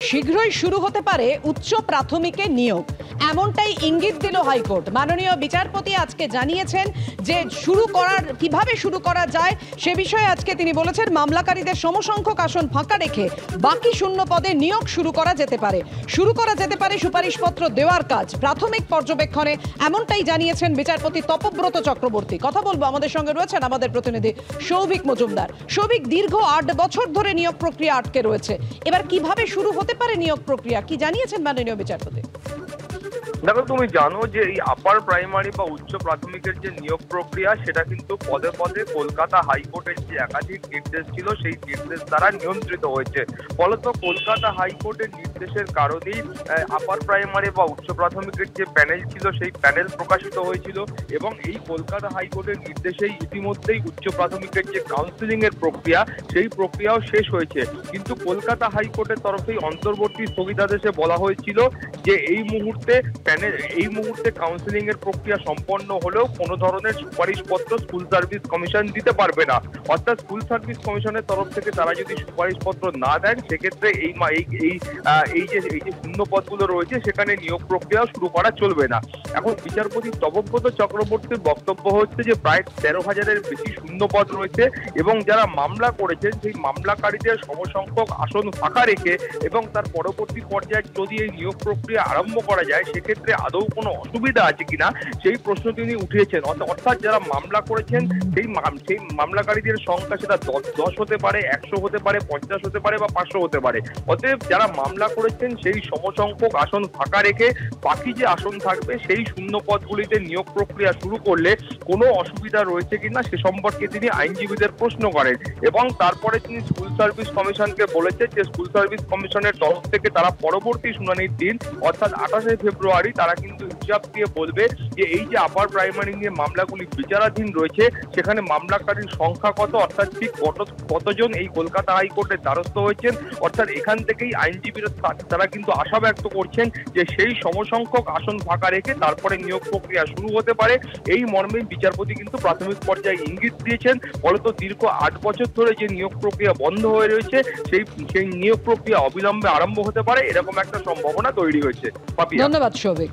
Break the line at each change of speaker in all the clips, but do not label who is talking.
শীঘ্রই শুরু হতে পারে উচ্চ প্রাথমিকে নিয়োগ, এমনটাই ইঙ্গিত দিল হাইকোর্ট। মাননীয় বিচারপতি আজকে জানিয়েছেন যে কিভাবে শুরু করা যায় সে বিষয়ে আজকে তিনি বলেছেন মামলাকারীদের সমসংখ্যক আসন ফাঁকা রেখে বাকি শূন্য পদে নিয়োগ শুরু করা যেতে পারে সুপারিশপত্র দেওয়ার কাজ প্রাথমিক পর্যবেক্ষণে, এমনটাই জানিয়েছেন বিচারপতি তপব্রত চক্রবর্তী। কথা বলবো, আমাদের সঙ্গে রয়েছেন আমাদের প্রতিনিধি সৌভিক মজুমদার। সৌভিক, দীর্ঘ 8 বছর ধরে নিয়োগ প্রক্রিয়া আটকে রয়েছে, এবার কিভাবে শুরু হতে পারে নিয়োগ প্রক্রিয়া, কি জানিয়েছেন মাননীয় বিচারপতি?
দেখো, তুমি জানো যে এই আপার প্রাইমারি বা উচ্চ প্রাথমিকের যে নিয়োগ প্রক্রিয়া সেটা কিন্তু পদে পদে কলকাতা হাইকোর্টের যে একাধিক নির্দেশ ছিল সেই নির্দেশ দ্বারা নিয়ন্ত্রিত হয়েছে। ফলত কলকাতা হাইকোর্টের নির্দেশের কারণেই আপার প্রাইমারি বা উচ্চ প্রাথমিকের যে প্যানেল ছিল সেই প্যানেল প্রকাশিত হয়েছিল এবং এই কলকাতা হাইকোর্টের নির্দেশেই ইতিমধ্যেই উচ্চ প্রাথমিকের যে কাউন্সিলিং এর প্রক্রিয়া সেই প্রক্রিয়াও শেষ হয়েছে। কিন্তু কলকাতা হাইকোর্টের তরফেই অন্তর্বর্তী স্থগিতাদেশে বলা হয়েছিল যে এই মুহূর্তে কাউন্সিলিং এর প্রক্রিয়া সম্পন্ন হলেও কোনো ধরনের সুপারিশপত্র স্কুল সার্ভিস কমিশন দিতে পারবে না। অর্থাৎ স্কুল সার্ভিস কমিশনের তরফ থেকে তারা যদি সুপারিশপত্র না দেন সেক্ষেত্রে এই যে শূন্য পদগুলো রয়েছে সেখানে নিয়োগ প্রক্রিয়া শুরু করা চলবে না। এখন বিচারপতি তপব্রত চক্রবর্তীর বক্তব্য হচ্ছে যে প্রায় 13,000-এর বেশি শূন্য পদ রয়েছে এবং যারা মামলা করেছেন সেই মামলাকারীদের সমসংখ্যক আসন ফাঁকা রেখে এবং তার পরবর্তী পর্যায়ে যদি এই নিয়োগ প্রক্রিয়া আরম্ভ করা যায় সেক্ষেত্রে আদৌ কোনো অসুবিধা আছে কিনা সেই প্রশ্ন তিনি উঠিয়েছেন। অর্থাৎ যারা মামলা করেছেন সেই মামলাকারীদের সংখ্যা সেটা 10 হতে পারে, 100 হতে পারে, 50 হতে পারে বা 500 হতে পারে। অতএব যারা মামলা করেছেন সেই সমসংখ্যক আসন ফাঁকা রেখে বাকি যে আসন থাকবে সেই শূন্য পদগুলিতে নিয়োগ প্রক্রিয়া শুরু করলে কোনো অসুবিধা রয়েছে কিনা সে সম্পর্কে তিনি আইনজীবীদের প্রশ্ন করেন এবং তারপরে তিনি স্কুল সার্ভিস কমিশনকে বলেছেন যে স্কুল সার্ভিস কমিশনের তরফ থেকে তারা পরবর্তী শুনানির দিন অর্থাৎ 28শে ফেব্রুয়ারি তারা কিন্তু হিসাব দিয়ে বলবে যে এই যে আপার প্রাইমারি নিয়ে মামলাগুলি বিচারাধীন রয়েছে সেখানে মামলাকারীর সংখ্যা কত, অর্থাৎ ঠিক কতজন এই কলকাতা হাইকোর্টের দ্বারস্থ হয়েছেন। অর্থাৎ এখান থেকেই আইনজীবীরা তারা কিন্তু আশা ব্যক্ত করছেন যে সেই সমসংখ্যক আসন ফাঁকা রেখে তারপরে নিয়োগ প্রক্রিয়া শুরু হতে পারে। এই মর্মে বিচারপতি কিন্তু প্রাথমিক পর্যায়ে ইঙ্গিত দিয়েছেন। ফলত দীর্ঘ 8 বছর ধরে যে নিয়োগ প্রক্রিয়া বন্ধ হয়ে রয়েছে সেই নিয়োগ প্রক্রিয়া অবিলম্বে আরম্ভ হতে পারে এরকম একটা সম্ভাবনা তৈরি হয়েছে।
ধন্যবাদ সৌভিক।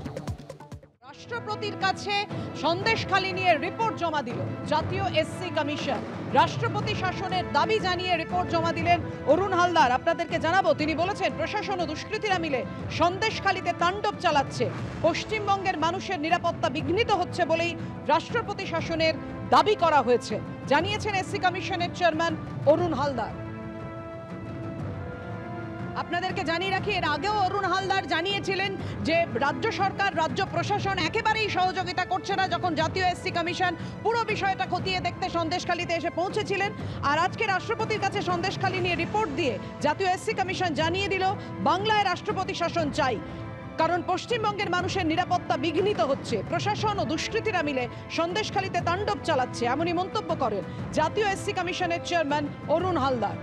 রাষ্ট্রপতির কাছে সন্দেশখালি নিয়ে রিপোর্ট জমা দিল জাতীয় এসসি কমিশন। রাষ্ট্রপতি শাসনের দাবি জানিয়ে রিপোর্ট জমা দিলেন অরুণ হালদার। আপনাদেরকে জানাবো, তিনি বলেছেন প্রশাসন ও দুষ্কৃতীরা মিলে সন্দেশখালিতে তাণ্ডব চালাচ্ছে, পশ্চিমবঙ্গের মানুষের নিরাপত্তা বিঘ্নিত হচ্ছে বলেই রাষ্ট্রপতি শাসনের দাবি করা হয়েছে, জানিয়েছেন এসসি কমিশনের চেয়ারম্যান অরুণ হালদার। আপনাদেরকে জানিয়ে রাখি, এর আগেও অরুণ হালদার জানিয়েছিলেন যে রাজ্য সরকার, রাজ্য প্রশাসন একেবারেই সহযোগিতা করছে না, যখন জাতীয় এসসি কমিশন পুরো বিষয়টা খতিয়ে দেখতে সন্দেশখালিতে এসে পৌঁছেছিলেন। আর আজকে রাষ্ট্রপতির কাছে সন্দেশখালি নিয়ে রিপোর্ট দিয়ে জাতীয় এসসি কমিশন জানিয়ে দিল বাংলায় রাষ্ট্রপতি শাসন চাই, কারণ পশ্চিমবঙ্গের মানুষের নিরাপত্তা বিঘ্নিত হচ্ছে, প্রশাসন ও দুষ্কৃতীরা মিলে সন্দেশখালিতে তাণ্ডব চালাচ্ছে, এমনই মন্তব্য করেন জাতীয় এসসি কমিশনের চেয়ারম্যান অরুণ হালদার।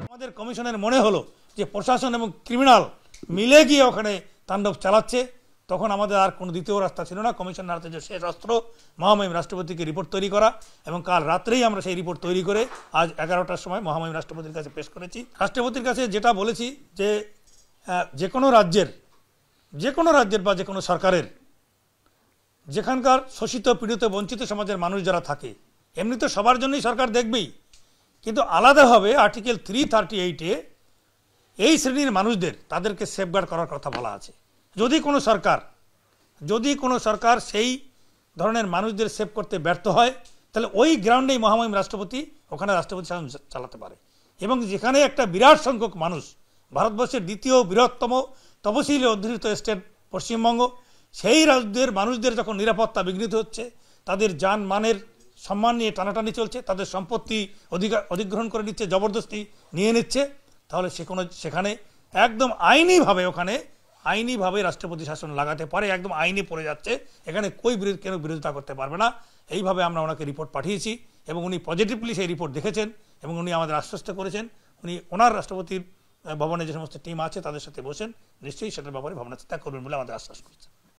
আমাদের কমিশনের মনে হলো যে প্রশাসন এবং ক্রিমিনাল মিলে গিয়ে ওখানে তাণ্ডব চালাচ্ছে, তখন আমাদের আর কোনো দ্বিতীয় রাস্তা ছিল না। কমিশন হাতে যে শেষ অস্ত্র মহামহিম রাষ্ট্রপতিকে রিপোর্ট তৈরি করা, এবং কাল রাত্রেই আমরা সেই রিপোর্ট তৈরি করে আজ 11টার সময় মহামহিম রাষ্ট্রপতির কাছে পেশ করেছি। রাষ্ট্রপতির কাছে যেটা বলেছি যে যে কোনো রাজ্যের বা যে কোনো সরকারের যেখানকার শোষিত, পীড়িত, বঞ্চিত সমাজের মানুষ যারা থাকে, এমনি তো সবার জন্যই সরকার দেখবেই, কিন্তু আলাদাভাবে আর্টিকেল 338-এ এই শ্রেণীর মানুষদের তাদেরকে সেফগার্ড করার কথা বলা আছে। যদি কোনো সরকার সেই ধরনের মানুষদের সেভ করতে ব্যর্থ হয় তাহলে ওই গ্রাউন্ডেই মহামহিম রাষ্ট্রপতি ওখানে রাষ্ট্রপতি শাসন চালাতে পারে। এবং যেখানে একটা বিরাট সংখ্যক মানুষ, ভারতবর্ষের দ্বিতীয় বৃহত্তম তপশিলি অধ্যুষিত স্টেট পশ্চিমবঙ্গ, সেই রাজ্যের মানুষদের যখন নিরাপত্তা বিঘ্নিত হচ্ছে, তাদের যান মানের সম্মান নিয়ে টানাটানি চলছে, তাদের সম্পত্তি অধিগ্রহণ করে নিচ্ছে, জবরদস্তি নিয়ে নিচ্ছে, তাহলে সেখানে একদম আইনিভাবে রাষ্ট্রপতি শাসন লাগাতে পারে, একদম আইনে পড়ে যাচ্ছে, এখানে কেন বিরোধিতা করতে পারবে না। এইভাবে আমরা ওনাকে রিপোর্ট পাঠিয়েছি এবং উনি পজিটিভলি সেই রিপোর্ট দেখেছেন এবং উনি আমাদের আশ্বস্ত করেছেন উনি ওনার রাষ্ট্রপতির ভবনে যে সমস্ত টিম আছে তাদের সাথে বসেন, নিশ্চয়ই সেটার ব্যাপারে ভাবনা চিন্তা করবেন বলে আমাদের আশ্বাস করেছেন।